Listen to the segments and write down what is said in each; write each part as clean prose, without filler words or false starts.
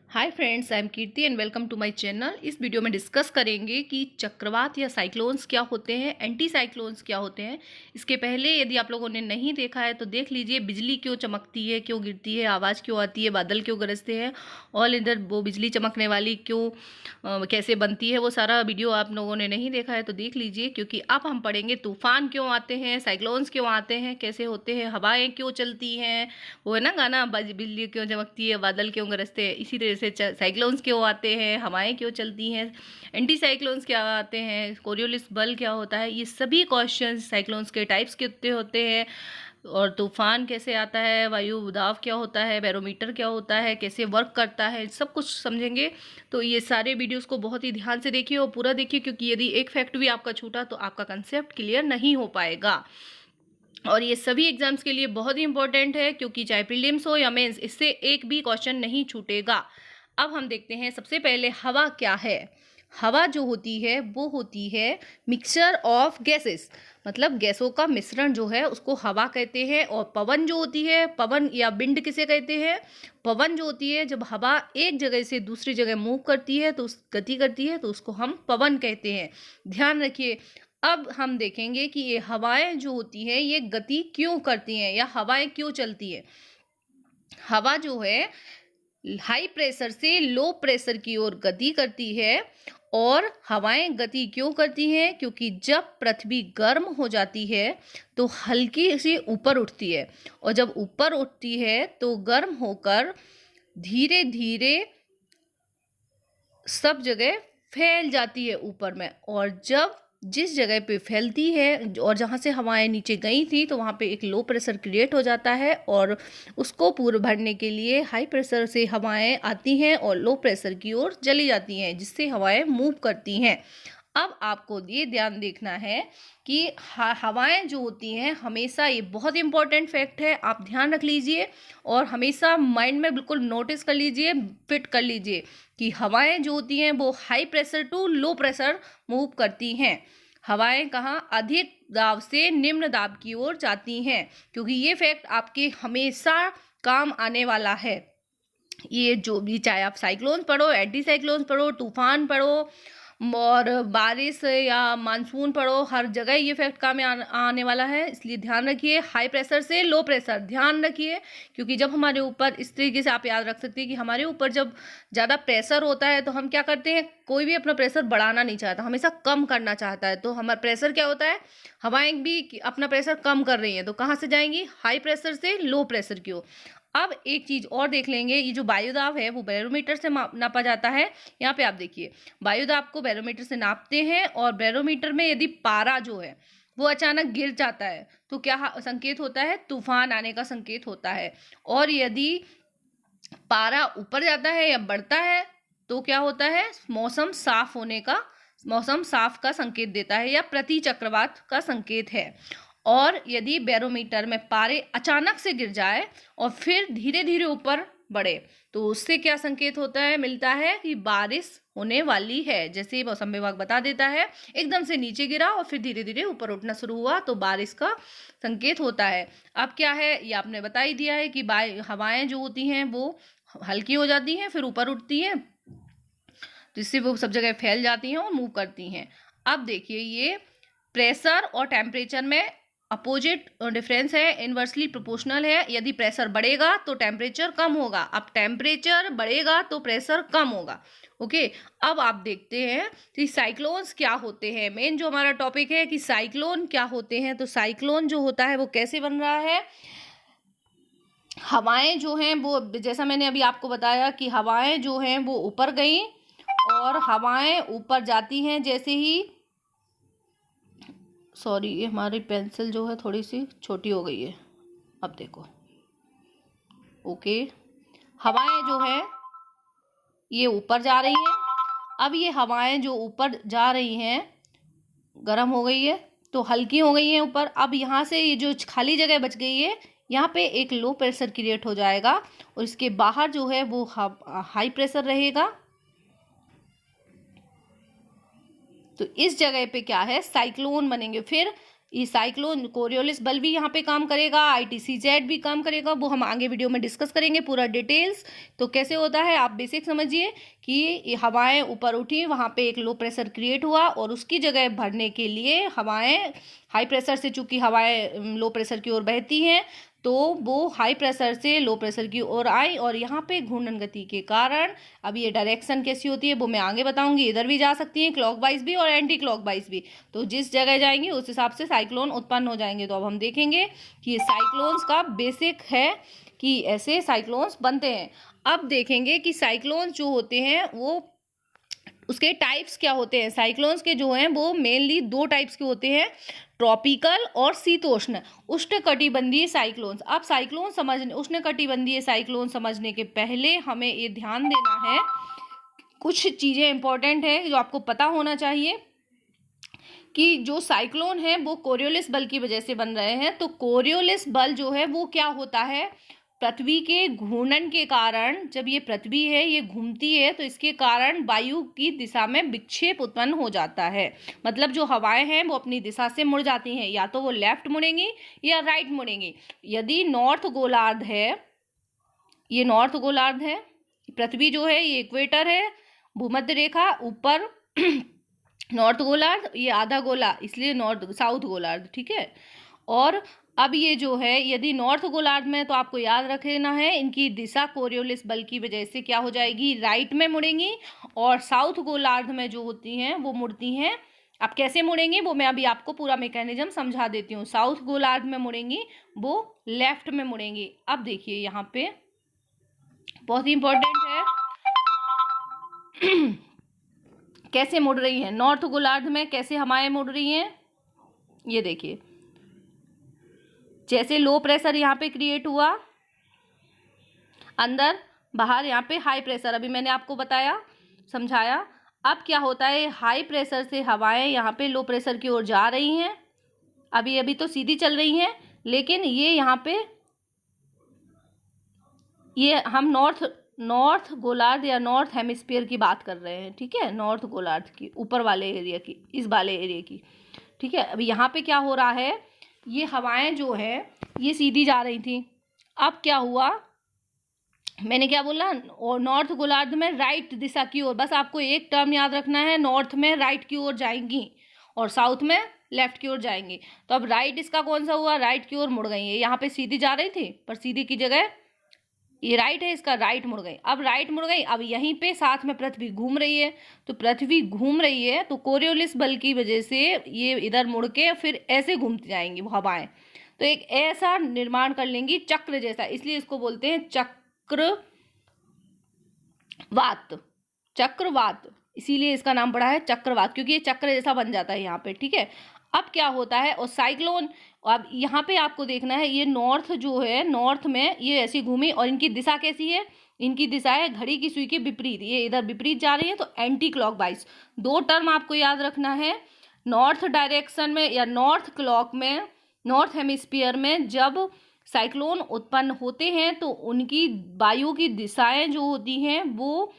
Hi friends, I am Kirti and welcome to my channel. इस video में discuss करेंगे कि चक्रवात या साइक्लोन्स क्या होते हैं, एंटी साइक्लोन्स क्या होते हैं। इसके पहले यदि आप लोगों ने नहीं देखा है तो देख लीजिए, बिजली क्यों चमकती है, क्यों गिरती है, आवाज़ क्यों आती है, बादल क्यों गरजते हैं और इधर वो बिजली चमकने वाली क्यों कैसे बनती है, वो सारा वीडियो आप लोगों ने नहीं देखा है तो देख लीजिए। क्योंकि अब हम पढ़ेंगे तूफान क्यों आते हैं, साइक्लोन्स क्यों आते हैं, कैसे होते हैं, हवाएं क्यों चलती हैं, वो है ना गाना, बिजली क्यों चमकती है, बादल क्यों गरजते हैं। इसी तरह से साइक्लोन्स क्यों आते हैं, हवाएं क्यों चलती हैं, एंटी साइक्लोन्स क्या आते हैं, कोरियोलिस बल क्या होता है, ये सभी क्वेश्चंस, साइक्लोन्स के टाइप्स कितने होते हैं और तूफान कैसे आता है, वायु दाब क्या होता है, बैरोमीटर क्या होता है, कैसे वर्क करता है, सब कुछ समझेंगे। तो ये सारे वीडियोस को बहुत ही ध्यान से देखिए और पूरा देखिए, क्योंकि यदि एक फैक्ट भी आपका छूटा तो आपका कंसेप्ट क्लियर नहीं हो पाएगा। और ये सभी एग्जाम्स के लिए बहुत ही इंपॉर्टेंट है, क्योंकि चाहे प्रीलिम्स हो या मेंस, इससे एक भी क्वेश्चन नहीं छूटेगा। अब हम देखते हैं सबसे पहले हवा क्या है। हवा जो होती है वो होती है मिक्सचर ऑफ गैसेस, मतलब गैसों का मिश्रण जो है उसको हवा कहते हैं। और पवन जो होती है, पवन या विंड किसे कहते हैं, पवन जो होती है, जब हवा एक जगह से दूसरी जगह मूव करती है तो उस गति करती है तो उसको हम पवन कहते हैं। ध्यान रखिए। अब हम देखेंगे कि ये हवाएं जो होती हैं ये गति क्यों करती हैं या हवाएं क्यों चलती है। हवा जो है हाई प्रेशर से लो प्रेशर की ओर गति करती है। और हवाएं गति क्यों करती हैं, क्योंकि जब पृथ्वी गर्म हो जाती है तो हल्की सी ऊपर उठती है, और जब ऊपर उठती है तो गर्म होकर धीरे धीरे सब जगह फैल जाती है ऊपर में। और जब जिस जगह पे फैलती है और जहाँ से हवाएं नीचे गई थी तो वहाँ पे एक लो प्रेशर क्रिएट हो जाता है, और उसको पूर्ण भरने के लिए हाई प्रेशर से हवाएं आती हैं और लो प्रेशर की ओर चली जाती हैं, जिससे हवाएं मूव करती हैं। अब आपको ये ध्यान देखना है कि हवाएं जो होती हैं हमेशा, ये बहुत इंपॉर्टेंट फैक्ट है, आप ध्यान रख लीजिए और हमेशा माइंड में बिल्कुल नोटिस कर लीजिए, फिट कर लीजिए कि हवाएं जो होती हैं वो high pressure to low pressure move करती हैं। हवाएं कहाँ, अधिक दाब से निम्न दाब की ओर जाती हैं, क्योंकि ये फैक्ट आपके हमेशा काम आने वाला है। ये जो भी, चाहे आप साइक्लोन पढ़ो, एंटी साइक्लोन पढ़ो, तूफान पढ़ो और बारिश या मानसून पढ़ो, हर जगह ये फैक्ट काम में आने वाला है। इसलिए ध्यान रखिए, हाई प्रेशर से लो प्रेशर ध्यान रखिए। क्योंकि जब हमारे ऊपर, इस तरीके से आप याद रख सकते हैं कि हमारे ऊपर जब ज़्यादा प्रेशर होता है तो हम क्या करते हैं, कोई भी अपना प्रेशर बढ़ाना नहीं चाहता, हमेशा कम करना चाहता है। तो हमारा प्रेशर क्या होता है, हवाएं भी अपना प्रेशर कम कर रही हैं तो कहाँ से जाएंगी, हाई प्रेशर से लो प्रेशर की ओर। अब एक चीज और देख लेंगे, ये जो वायुदाब है वो बैरोमीटर से नापा जाता है। यहाँ पे आप देखिए, वायुदाब को बैरोमीटर से नापते हैं और बैरोमीटर में यदि पारा जो है वो अचानक गिर जाता है तो क्या संकेत होता है, तूफान आने का संकेत होता है। और यदि पारा ऊपर जाता है या बढ़ता है तो क्या होता है, मौसम साफ होने का, मौसम साफ का संकेत देता है या प्रति चक्रवात का संकेत है। और यदि बैरोमीटर में पारे अचानक से गिर जाए और फिर धीरे धीरे ऊपर बढ़े तो उससे क्या संकेत होता है, मिलता है कि बारिश होने वाली है। जैसे मौसम विभाग बता देता है, एकदम से नीचे गिरा और फिर धीरे धीरे ऊपर उठना शुरू हुआ तो बारिश का संकेत होता है। अब क्या है, ये आपने बता ही दिया है कि हवाएं जो होती हैं वो हल्की हो जाती हैं, फिर ऊपर उठती हैं, जिससे वो सब जगह फैल जाती हैं और मूव करती हैं। अब देखिए, ये प्रेशर और टेम्परेचर में अपोजिट डिफरेंस है, इनवर्सली प्रोपोर्शनल है। यदि प्रेशर बढ़ेगा तो टेम्परेचर कम होगा, अब टेम्परेचर बढ़ेगा तो प्रेशर कम होगा। ओके, अब आप देखते हैं कि साइक्लोन्स क्या होते हैं। मेन जो हमारा टॉपिक है कि साइक्लोन क्या होते हैं, तो साइक्लोन जो होता है वो कैसे बन रहा है, हवाएं जो हैं वो, जैसा मैंने अभी आपको बताया कि हवाएं जो हैं वो ऊपर गई और हवाएं ऊपर जाती हैं जैसे ही, सॉरी ये हमारी पेंसिल जो है थोड़ी सी छोटी हो गई है, अब देखो। ओके, हवाएं जो है ये ऊपर जा रही हैं। अब ये हवाएं जो ऊपर जा रही हैं, गर्म हो गई है तो हल्की हो गई हैं ऊपर। अब यहाँ से ये जो खाली जगह बच गई है, यहाँ पे एक लो प्रेशर क्रिएट हो जाएगा और इसके बाहर जो है वो हाई प्रेशर रहेगा। तो इस जगह पे क्या है, साइक्लोन बनेंगे। फिर ये साइक्लोन कोरियोलिस बल भी यहाँ पे काम करेगा, ITCZ भी काम करेगा, वो हम आगे वीडियो में डिस्कस करेंगे पूरा डिटेल्स। तो कैसे होता है आप बेसिक समझिए कि ये हवाएं ऊपर उठी, वहाँ पे एक लो प्रेशर क्रिएट हुआ और उसकी जगह भरने के लिए हवाएं हाई प्रेशर से, चूंकि हवाएं लो प्रेशर की ओर बहती हैं, तो वो हाई प्रेशर से लो प्रेशर की ओर आई और यहाँ पे घूर्णन गति के कारण अब ये डायरेक्शन कैसी होती है वो मैं आगे बताऊंगी। इधर भी जा सकती हैं क्लॉकवाइज भी और एंटी क्लॉकवाइज भी, तो जिस जगह जाएंगी उस हिसाब से साइक्लोन उत्पन्न हो जाएंगे। तो अब हम देखेंगे कि ये साइक्लोन्स का बेसिक है कि ऐसे साइक्लोन्स बनते हैं। अब देखेंगे कि साइक्लोन्स जो होते हैं वो उसके टाइप्स क्या होते हैं। साइक्लोन्स के जो हैं वो मेनली दो टाइप्स के होते हैं, ट्रॉपिकल और शीतोष्ण उष्णकटिबंधीय साइक्लोन्स। अब साइक्लोन समझने, उष्णकटिबंधीय साइक्लोन समझने के पहले हमें ये ध्यान देना है, कुछ चीज़ें इंपॉर्टेंट है जो आपको पता होना चाहिए कि जो साइक्लोन है वो कोरियोलिस बल की वजह से बन रहे हैं। तो कोरियोलिस बल जो है वो क्या होता है, पृथ्वी के घूर्णन के कारण, जब ये पृथ्वी है ये घूमती है तो इसके कारण वायु की दिशा में विक्षेप उत्पन्न हो जाता है। मतलब जो हवाएं हैं वो अपनी दिशा से मुड़ जाती हैं, या तो वो लेफ्ट मुड़ेंगी या राइट मुड़ेंगी। यदि नॉर्थ गोलार्ध है, ये नॉर्थ गोलार्ध है, पृथ्वी जो है ये इक्वेटर है, भूमध्य रेखा ऊपर नॉर्थ गोलार्ध, ये आधा गोला इसलिए नॉर्थ साउथ गोलार्ध, ठीक है। और अब ये जो है यदि नॉर्थ गोलार्ध में, तो आपको याद रखना है इनकी दिशा कोरियोलिस बल की वजह से क्या हो जाएगी, राइट में मुड़ेंगी, और साउथ गोलार्ध में जो होती हैं वो मुड़ती हैं, अब कैसे मुड़ेंगी वो मैं अभी आपको पूरा मैकेनिज्म समझा देती हूँ। साउथ गोलार्ध में मुड़ेंगी वो लेफ्ट में मुड़ेंगी। अब देखिए यहाँ पे बहुत ही इंपॉर्टेंट है कैसे मुड़ रही है। नॉर्थ गोलार्ध में कैसे हवाएं मुड़ रही हैं, ये देखिए, जैसे लो प्रेशर यहाँ पे क्रिएट हुआ, अंदर बाहर यहाँ पे हाई प्रेशर, अभी मैंने आपको बताया समझाया। अब क्या होता है, हाई प्रेशर से हवाएं यहाँ पे लो प्रेशर की ओर जा रही हैं, अभी तो सीधी चल रही हैं, लेकिन ये यहाँ पे ये हम नॉर्थ गोलार्ध या नॉर्थ हेमिस्फीयर की बात कर रहे हैं, ठीक है, नॉर्थ गोलार्ध की ऊपर वाले एरिया की, इस वाले एरिया की, ठीक है। अभी यहाँ पे क्या हो रहा है, ये हवाएं जो है ये सीधी जा रही थी, अब क्या हुआ, मैंने क्या बोला, और नॉर्थ गोलार्ध में राइट दिशा की ओर, बस आपको एक टर्म याद रखना है, नॉर्थ में राइट की ओर जाएंगी और साउथ में लेफ्ट की ओर जाएंगी। तो अब राइट इसका कौन सा हुआ, राइट की ओर मुड़ गई है, यहाँ पे सीधी जा रही थी पर सीधी की जगह ये राइट है, इसका राइट मुड़ गई। अब राइट मुड़ गई, अब यहीं पे साथ में पृथ्वी घूम रही है, तो पृथ्वी घूम रही है तो कोरियोलिस बल की वजह से ये इधर मुड़ के फिर ऐसे घूमती जाएंगी वो हवाएं, तो एक ऐसा निर्माण कर लेंगी चक्र जैसा, इसलिए इसको बोलते हैं चक्रवात, इसीलिए इसका नाम पड़ा है चक्रवात, क्योंकि ये चक्र जैसा बन जाता है यहाँ पे, ठीक है। अब क्या होता है, और साइक्लोन, अब यहाँ पे आपको देखना है, ये नॉर्थ जो है, नॉर्थ में ये ऐसी घूमी और इनकी दिशा कैसी है, इनकी दिशा है घड़ी की सुई के विपरीत, ये इधर विपरीत जा रही है, तो एंटी क्लॉकवाइज। दो टर्म आपको याद रखना है, नॉर्थ डायरेक्शन में या नॉर्थ क्लॉक में, नॉर्थ हेमिस्फीयर में जब साइक्लोन उत्पन्न होते हैं तो उनकी वायु की दिशाएं जो होती हैं वो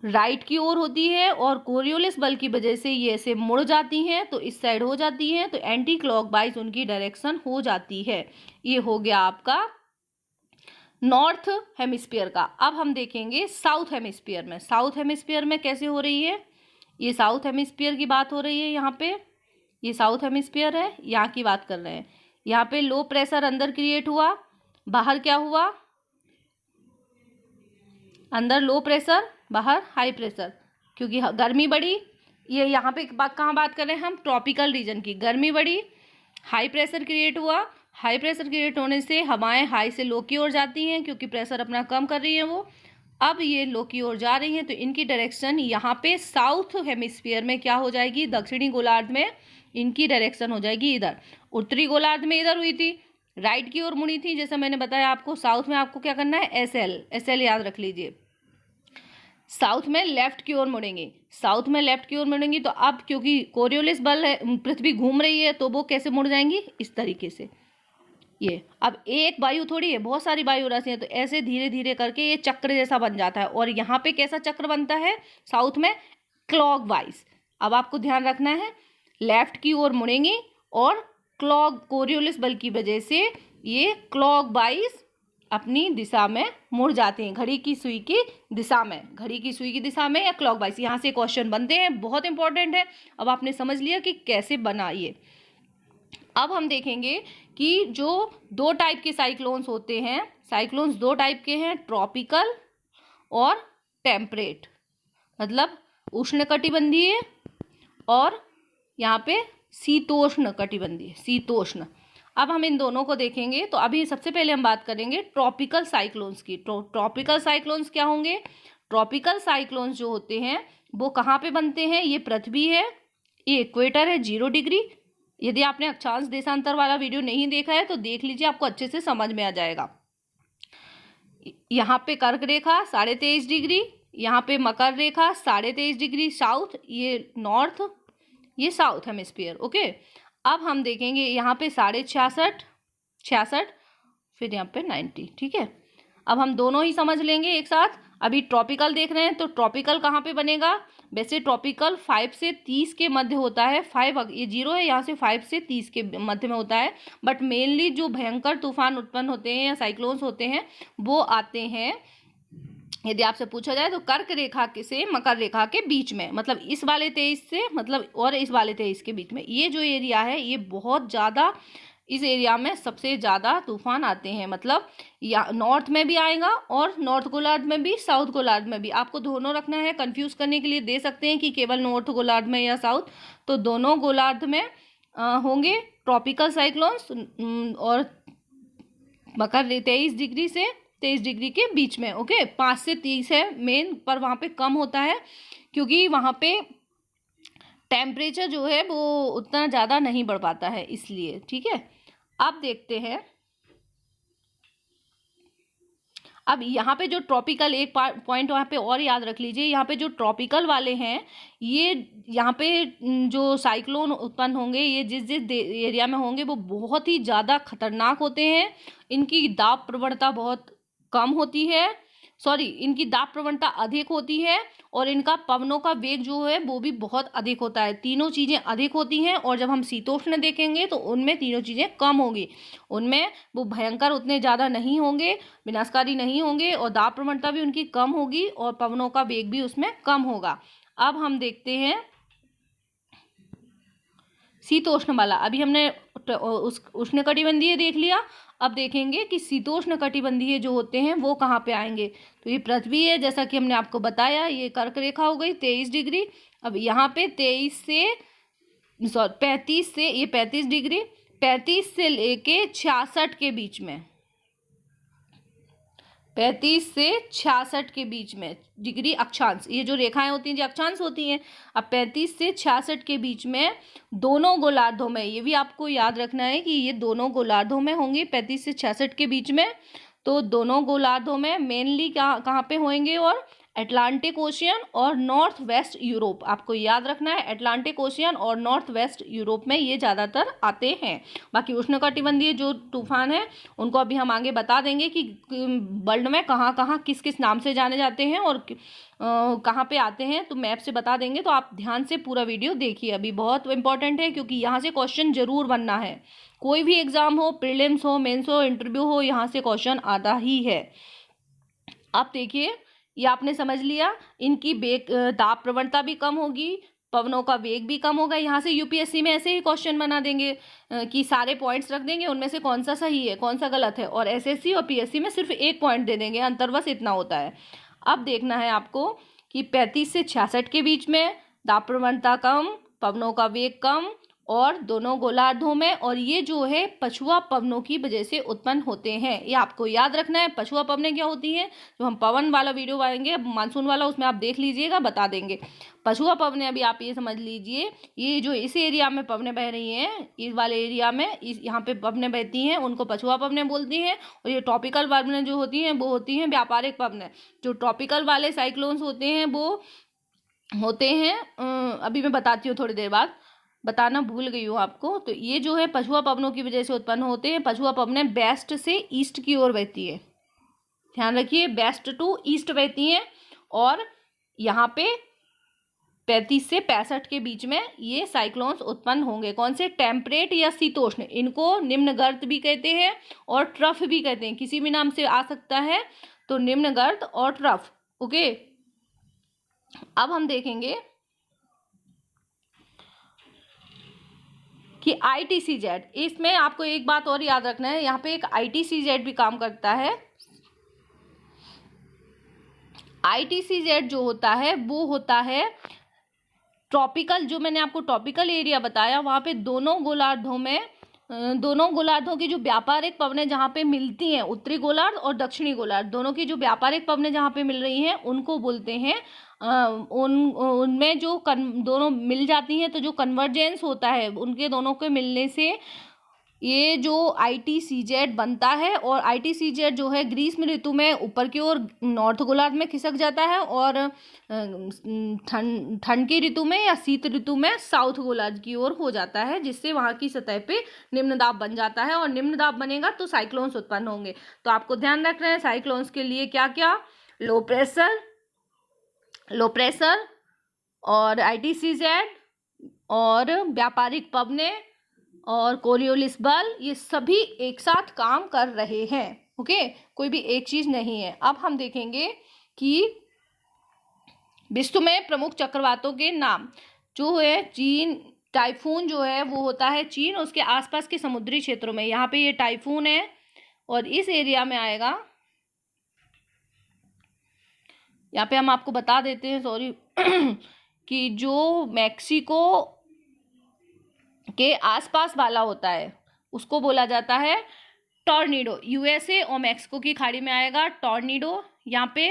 राइट की ओर होती है, और कोरियोलिस बल की वजह से ये ऐसे मुड़ जाती हैं तो इस साइड हो जाती हैं, तो एंटी क्लॉकवाइज उनकी डायरेक्शन हो जाती है। ये हो गया आपका नॉर्थ हेमिस्फीयर का। अब हम देखेंगे साउथ हेमिस्फीयर में, साउथ हेमिस्फीयर में कैसे हो रही है, ये साउथ हेमिस्फीयर की बात हो रही है, यहाँ पे ये साउथ हेमिस्फीयर है, यहाँ की बात कर रहे हैं। यहाँ पे लो प्रेशर अंदर क्रिएट हुआ, बाहर क्या हुआ, अंदर लो प्रेशर बाहर हाई प्रेशर, क्योंकि गर्मी बढ़ी, ये यहाँ पे कहाँ बात कर रहे हैं हम, ट्रॉपिकल रीजन की, गर्मी बढ़ी, हाई प्रेशर क्रिएट हुआ, हाई प्रेशर क्रिएट होने से हवाएं हाई से लो की ओर जाती हैं क्योंकि प्रेशर अपना कम कर रही है वो, अब ये लो की ओर जा रही हैं तो इनकी डायरेक्शन यहाँ पे साउथ हेमिस्फीयर में क्या हो जाएगी, दक्षिणी गोलार्ध में इनकी डायरेक्शन हो जाएगी इधर, उत्तरी गोलार्ध में इधर हुई थी, राइट की ओर मुड़ी थी, जैसा मैंने बताया आपको। साउथ में आपको क्या करना है, एसएल याद रख लीजिए, साउथ में लेफ्ट की ओर मुड़ेंगे, साउथ में लेफ्ट की ओर मुड़ेंगी। तो अब क्योंकि कोरियोलिस बल है, पृथ्वी घूम रही है, तो वो कैसे मुड़ जाएंगी, इस तरीके से। ये अब एक वायु थोड़ी है, बहुत सारी वायु राशि है, तो ऐसे धीरे धीरे करके ये चक्र जैसा बन जाता है। और यहाँ पे कैसा चक्र बनता है, साउथ में क्लॉकवाइज। अब आपको ध्यान रखना है, लेफ्ट की ओर मुड़ेंगी और कोरियोलिस बल की वजह से ये क्लॉकवाइज अपनी दिशा में मुड़ जाते हैं, घड़ी की सुई की दिशा में या क्लॉकवाइज। यहाँ से क्वेश्चन बनते हैं, बहुत इंपॉर्टेंट है। अब आपने समझ लिया कि कैसे बना ये। अब हम देखेंगे कि जो 2 टाइप के साइक्लोन्स होते हैं, साइक्लोन्स 2 टाइप के हैं, ट्रॉपिकल और टेम्परेट, मतलब उष्णकटिबंधीय और यहाँ पे शीतोष्ण कटिबंधीय, शीतोष्ण। अब हम इन दोनों को देखेंगे। तो अभी सबसे पहले हम बात करेंगे ट्रॉपिकल साइक्लोन्स की। ट्रॉपिकल साइक्लोन्स क्या होंगे? ट्रॉपिकल साइक्लोन्स जो होते हैं वो कहाँ पे बनते हैं? ये पृथ्वी है, ये इक्वेटर है 0 डिग्री। यदि आपने अक्षांश देशांतर वाला वीडियो नहीं देखा है तो देख लीजिए, आपको अच्छे से समझ में आ जाएगा। यहाँ पे कर्क रेखा 23.5 डिग्री, यहाँ पे मकर रेखा 23.5 डिग्री साउथ, ये नॉर्थ, ये साउथ हेमिस्फीयर। ओके, अब हम देखेंगे यहाँ पे 66, फिर यहाँ पे 90। ठीक है, अब हम दोनों ही समझ लेंगे एक साथ। अभी ट्रॉपिकल देख रहे हैं, तो ट्रॉपिकल कहाँ पे बनेगा? वैसे ट्रॉपिकल 5 से 30 के मध्य होता है। 5 ये 0 है, यहाँ से 5 से 30 के मध्य में होता है। बट मेनली जो भयंकर तूफान उत्पन्न होते हैं या साइक्लोन्स होते हैं वो आते हैं, यदि आपसे पूछा जाए तो कर्क रेखा से मकर रेखा के बीच में, मतलब इस वाले 23 से, मतलब और इस वाले 23 के बीच में। ये जो एरिया है ये बहुत ज़्यादा, इस एरिया में सबसे ज़्यादा तूफान आते हैं। मतलब या नॉर्थ में भी आएगा और नॉर्थ गोलार्ध में भी, साउथ गोलार्ध में भी। आपको दोनों रखना है, कंफ्यूज करने के लिए दे सकते हैं कि केवल नॉर्थ गोलार्ध में या साउथ, तो दोनों गोलार्ध में होंगे ट्रॉपिकल साइक्लोन्स। और मकर 23 डिग्री से 23 डिग्री के बीच में। ओके, 5 से 30 है मेन, पर वहाँ पे कम होता है क्योंकि वहाँ पे टेम्परेचर जो है वो उतना ज़्यादा नहीं बढ़ पाता है, इसलिए। ठीक है, अब देखते हैं। अब यहाँ पे जो ट्रॉपिकल, एक पॉइंट वहाँ पे और याद रख लीजिए, यहाँ पे जो ट्रॉपिकल वाले हैं, ये यहाँ पे जो साइक्लोन उत्पन्न होंगे, ये जिस जिस एरिया में होंगे वो बहुत ही ज़्यादा खतरनाक होते हैं। इनकी दाब प्रवणता बहुत कम होती है, इनकी दाब प्रवणता अधिक होती है, और इनका पवनों का वेग जो है वो भी बहुत अधिक होता है। तीनों चीज़ें अधिक होती हैं, और जब हम शीतोष्ण देखेंगे तो उनमें तीनों चीज़ें कम होंगी। उनमें वो भयंकर उतने ज़्यादा नहीं होंगे, विनाशकारी नहीं होंगे, और दाब प्रवणता भी उनकी कम होगी, और पवनों का वेग भी उसमें कम होगा। अब हम देखते हैं शीतोष्ण वाला। अभी हमने उष्णकटिबंधीय देख लिया, अब देखेंगे कि शीतोष्ण कटिबंधीय जो होते हैं वो कहाँ पे आएंगे। तो ये पृथ्वी है, जैसा कि हमने आपको बताया, ये कर्क रेखा हो गई 23 डिग्री। अब यहाँ पे 35 से ये 35 डिग्री, 35 से लेके 66 के बीच में, 35 से 66 के बीच में डिग्री अक्षांश, ये जो रेखाएं होती हैं जो अक्षांश होती हैं। अब 35 से 66 के बीच में दोनों गोलार्धों में, ये भी आपको याद रखना है कि ये दोनों गोलार्धों में होंगे 35 से 66 के बीच में। तो दोनों गोलार्धों में मेनली कहाँ पे होंगे? और अटलांटिक ओशियन और नॉर्थ वेस्ट यूरोप, आपको याद रखना है, अटलांटिक ओशियन और नॉर्थ वेस्ट यूरोप में ये ज़्यादातर आते हैं। बाकी उष्णकटिबंधीय जो तूफान है उनको अभी हम आगे बता देंगे कि वर्ल्ड में कहाँ कहाँ किस किस नाम से जाने जाते हैं और कहाँ पे आते हैं, तो मैप से बता देंगे। तो आप ध्यान से पूरा वीडियो देखिए, अभी बहुत इंपॉर्टेंट है, क्योंकि यहाँ से क्वेश्चन जरूर बनना है। कोई भी एग्जाम हो, प्रीलिम्स हो, मेंस हो, इंटरव्यू हो, यहाँ से क्वेश्चन आता ही है। आप देखिए, ये आपने समझ लिया, इनकी दाब प्रवणता भी कम होगी, पवनों का वेग भी कम होगा। यहाँ से यूपीएससी में ऐसे ही क्वेश्चन बना देंगे कि सारे पॉइंट्स रख देंगे, उनमें से कौन सा सही है कौन सा गलत है, और एसएससी और पीएससी में सिर्फ 1 पॉइंट दे देंगे, अंतर बस इतना होता है। अब देखना है आपको कि 35 से 66 के बीच में दाब प्रवणता कम, पवनों का वेग कम, और दोनों गोलार्धों में, और ये जो है पछुआ पवनों की वजह से उत्पन्न होते हैं। ये आपको याद रखना है। पछुआ पवनें क्या होती हैं? जो हम पवन वाला वीडियो आएंगे मानसून वाला, उसमें आप देख लीजिएगा, बता देंगे। पछुआ पवनें, अभी आप ये समझ लीजिए, ये जो इस एरिया में पवनें बह रही हैं, इस वाले एरिया में यहाँ पे पवनें बहती हैं, उनको पछुआ पवनें बोलती हैं। और ये ट्रॉपिकल पवनें जो होती हैं वो होती हैं व्यापारिक पवनें। जो ट्रॉपिकल वाले साइक्लोन्स होते हैं वो होते हैं, अभी मैं बताती हूँ थोड़ी देर बाद, बताना भूल गई हूँ आपको। तो ये जो है पछुआ पवनों की वजह से उत्पन्न होते हैं। पछुआ पवनें वेस्ट से ईस्ट की ओर बहती है, ध्यान रखिए, वेस्ट टू ईस्ट बहती हैं। और यहाँ पे 35 से 65 के बीच में ये साइक्लोन्स उत्पन्न होंगे। कौन से? टेम्परेट या शीतोष्ण, इनको निम्नगर्त भी कहते हैं और ट्रफ भी कहते हैं, किसी भी नाम से आ सकता है, तो निम्नगर्त और ट्रफ। ओके, अब हम देखेंगे कि ITCZ, इसमें आपको एक बात और याद रखना है, यहाँ पे एक ITCZ भी काम करता है। ITCZ जो होता है वो होता है ट्रॉपिकल, जो मैंने आपको ट्रॉपिकल एरिया बताया, वहाँ पे दोनों गोलार्धों की जो व्यापारिक पवनें जहाँ पे मिलती हैं, उत्तरी गोलार्ध और दक्षिणी गोलार्ध दोनों की जो व्यापारिक पवनें जहाँ पे मिल रही हैं, उनको बोलते हैं उनमें जो दोनों मिल जाती हैं, तो जो कन्वर्जेंस होता है उनके दोनों के मिलने से ये जो ITCZ बनता है। और ITCZ जो है ग्रीष्म ऋतु में ऊपर की ओर नॉर्थ गोलार्ध में खिसक जाता है और ठंड की ऋतु में या शीत ऋतु में साउथ गोलार्ध की ओर हो जाता है, जिससे वहाँ की सतह पे निम्न दाब बन जाता है, और निम्न दाब बनेगा तो साइक्लोन्स उत्पन्न होंगे। तो आपको ध्यान रखना है साइक्लोन्स के लिए क्या क्या, लो प्रेशर और ITCZ और व्यापारिक पवनें और कोरियोलिस बल, ये सभी एक साथ काम कर रहे हैं। ओके, कोई भी एक चीज नहीं है। अब हम देखेंगे कि विश्व में प्रमुख चक्रवातों के नाम जो है, चीन टाइफून जो है वो होता है चीन, उसके आसपास के समुद्री क्षेत्रों में, यहाँ पे ये टाइफून है और इस एरिया में आएगा। यहाँ पे हम आपको बता देते हैं, सॉरी कि जो मैक्सिको के आसपास वाला होता है उसको बोला जाता है टॉर्नेडो। USA और मैक्सिको की खाड़ी में आएगा टॉर्नेडो, यहाँ पे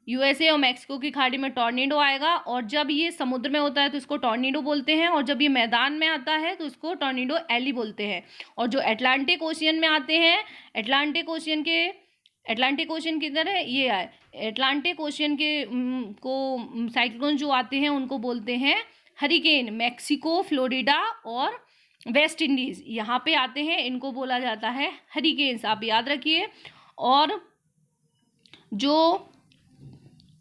USA और मैक्सिको की खाड़ी में टॉर्नेडो आएगा, और जब ये समुद्र में होता है तो इसको टॉर्नेडो बोलते हैं, और जब ये मैदान में आता है तो इसको टॉर्नेडो एली बोलते हैं। और जो अटलांटिक ओशियन में आते हैं, अटलांटिक ओशियन किधर है, ये है अटलांटिक ओशियन के को साइक्लोन जो आते हैं उनको बोलते हैं हरिकेन। मैक्सिको, फ्लोरिडा और वेस्ट इंडीज यहाँ पे आते हैं, इनको बोला जाता है हरिकेन्स, आप याद रखिए। और जो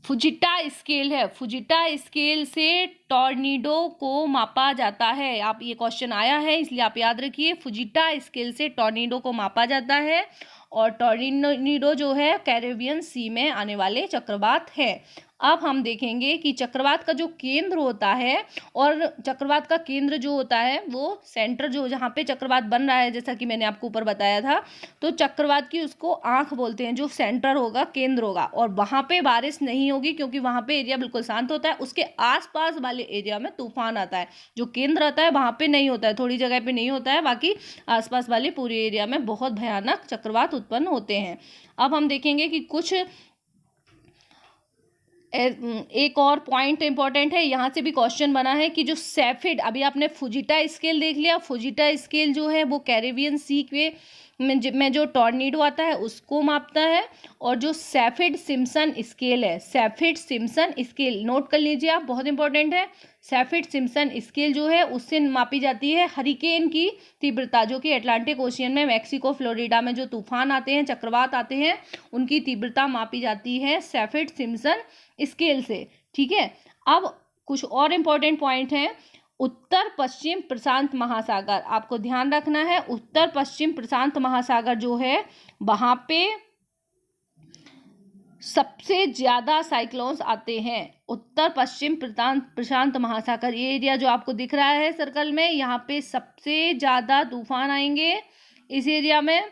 फुजिटा स्केल है, फुजिटा स्केल से टॉर्नेडो को मापा जाता है। आप, ये क्वेश्चन आया है इसलिए आप याद रखिए, फुजिटा स्केल से टॉर्नेडो को मापा जाता है। और टॉर्नेडो जो है कैरेबियन सी में आने वाले चक्रवात है। अब हम देखेंगे कि चक्रवात का जो केंद्र होता है, और चक्रवात का केंद्र जो होता है वो सेंटर, जो जहाँ पे चक्रवात बन रहा है, जैसा कि मैंने आपको ऊपर बताया था, तो चक्रवात की उसको आंख बोलते हैं, जो सेंटर होगा, केंद्र होगा, और वहाँ पे बारिश नहीं होगी क्योंकि वहाँ पे एरिया बिल्कुल शांत होता है। उसके आसपास वाले एरिया में तूफान आता है, जो केंद्र आता है वहाँ पे नहीं होता है, थोड़ी जगह पे नहीं होता है, बाकी आसपास वाले पूरे एरिया में बहुत भयानक चक्रवात उत्पन्न होते हैं। अब हम देखेंगे कि कुछ एक और पॉइंट इंपॉर्टेंट है, यहाँ से भी क्वेश्चन बना है कि जो सेफिड, अभी आपने फुजिटा स्केल देख लिया, फुजिटा स्केल जो है वो कैरेबियन सी के में जो टॉर्नेडो आता है उसको मापता है, और जो सैफिड सिम्पसन स्केल है, सैफिड सिम्पसन स्केल नोट कर लीजिए आप, बहुत इंपॉर्टेंट है। सैफिड सिम्पसन स्केल जो है उससे मापी जाती है हरिकेन की तीव्रता, जो कि अटलांटिक ओशियन में मैक्सिको, फ्लोरिडा में जो तूफान आते हैं, चक्रवात आते हैं, उनकी तीव्रता मापी जाती है सैफिड सिम्पसन स्केल से। ठीक है, अब कुछ और इम्पोर्टेंट पॉइंट हैं। उत्तर पश्चिम प्रशांत महासागर, आपको ध्यान रखना है, उत्तर पश्चिम प्रशांत महासागर जो है वहां पे सबसे ज्यादा साइक्लोन्स आते हैं। उत्तर पश्चिम प्रशांत महासागर, ये एरिया जो आपको दिख रहा है सर्कल में, यहाँ पे सबसे ज्यादा तूफान आएंगे इस एरिया में,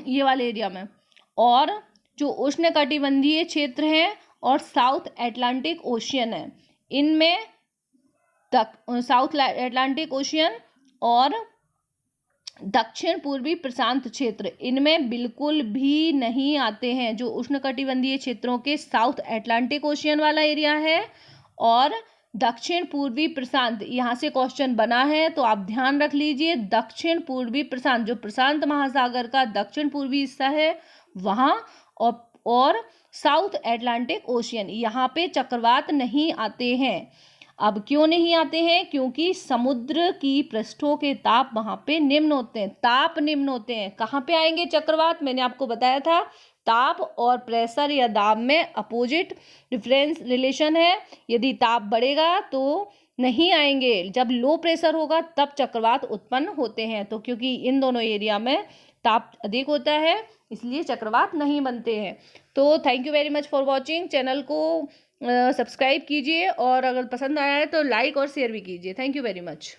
ये वाले एरिया में। और जो उष्णकटिबंधीय क्षेत्र है और साउथ अटलांटिक ओशियन है, इनमें साउथ अटलांटिक ओशियन और दक्षिण पूर्वी प्रशांत क्षेत्र, इनमें बिल्कुल भी नहीं आते हैं। जो उष्णकटिबंधीय क्षेत्रों के साउथ अटलांटिक ओशियन वाला एरिया है और दक्षिण पूर्वी प्रशांत, यहाँ से क्वेश्चन बना है तो आप ध्यान रख लीजिए, दक्षिण पूर्वी प्रशांत, जो प्रशांत महासागर का दक्षिण पूर्वी हिस्सा है वहाँ, और साउथ अटलांटिक ओशियन, यहाँ पे चक्रवात नहीं आते हैं। अब क्यों नहीं आते हैं? क्योंकि समुद्र की पृष्ठों के ताप वहां पे निम्न होते हैं, ताप निम्न होते हैं। कहाँ पे आएंगे चक्रवात? मैंने आपको बताया था, ताप और प्रेशर या दाब में अपोजिट डिफरेंस रिलेशन है। यदि ताप बढ़ेगा तो नहीं आएंगे, जब लो प्रेशर होगा तब चक्रवात उत्पन्न होते हैं। तो क्योंकि इन दोनों एरिया में ताप अधिक होता है इसलिए चक्रवात नहीं बनते हैं। तो thank you very much for watching. Channel को सब्सक्राइब कीजिए और अगर पसंद आया है तो लाइक और शेयर भी कीजिए। Thank you very much.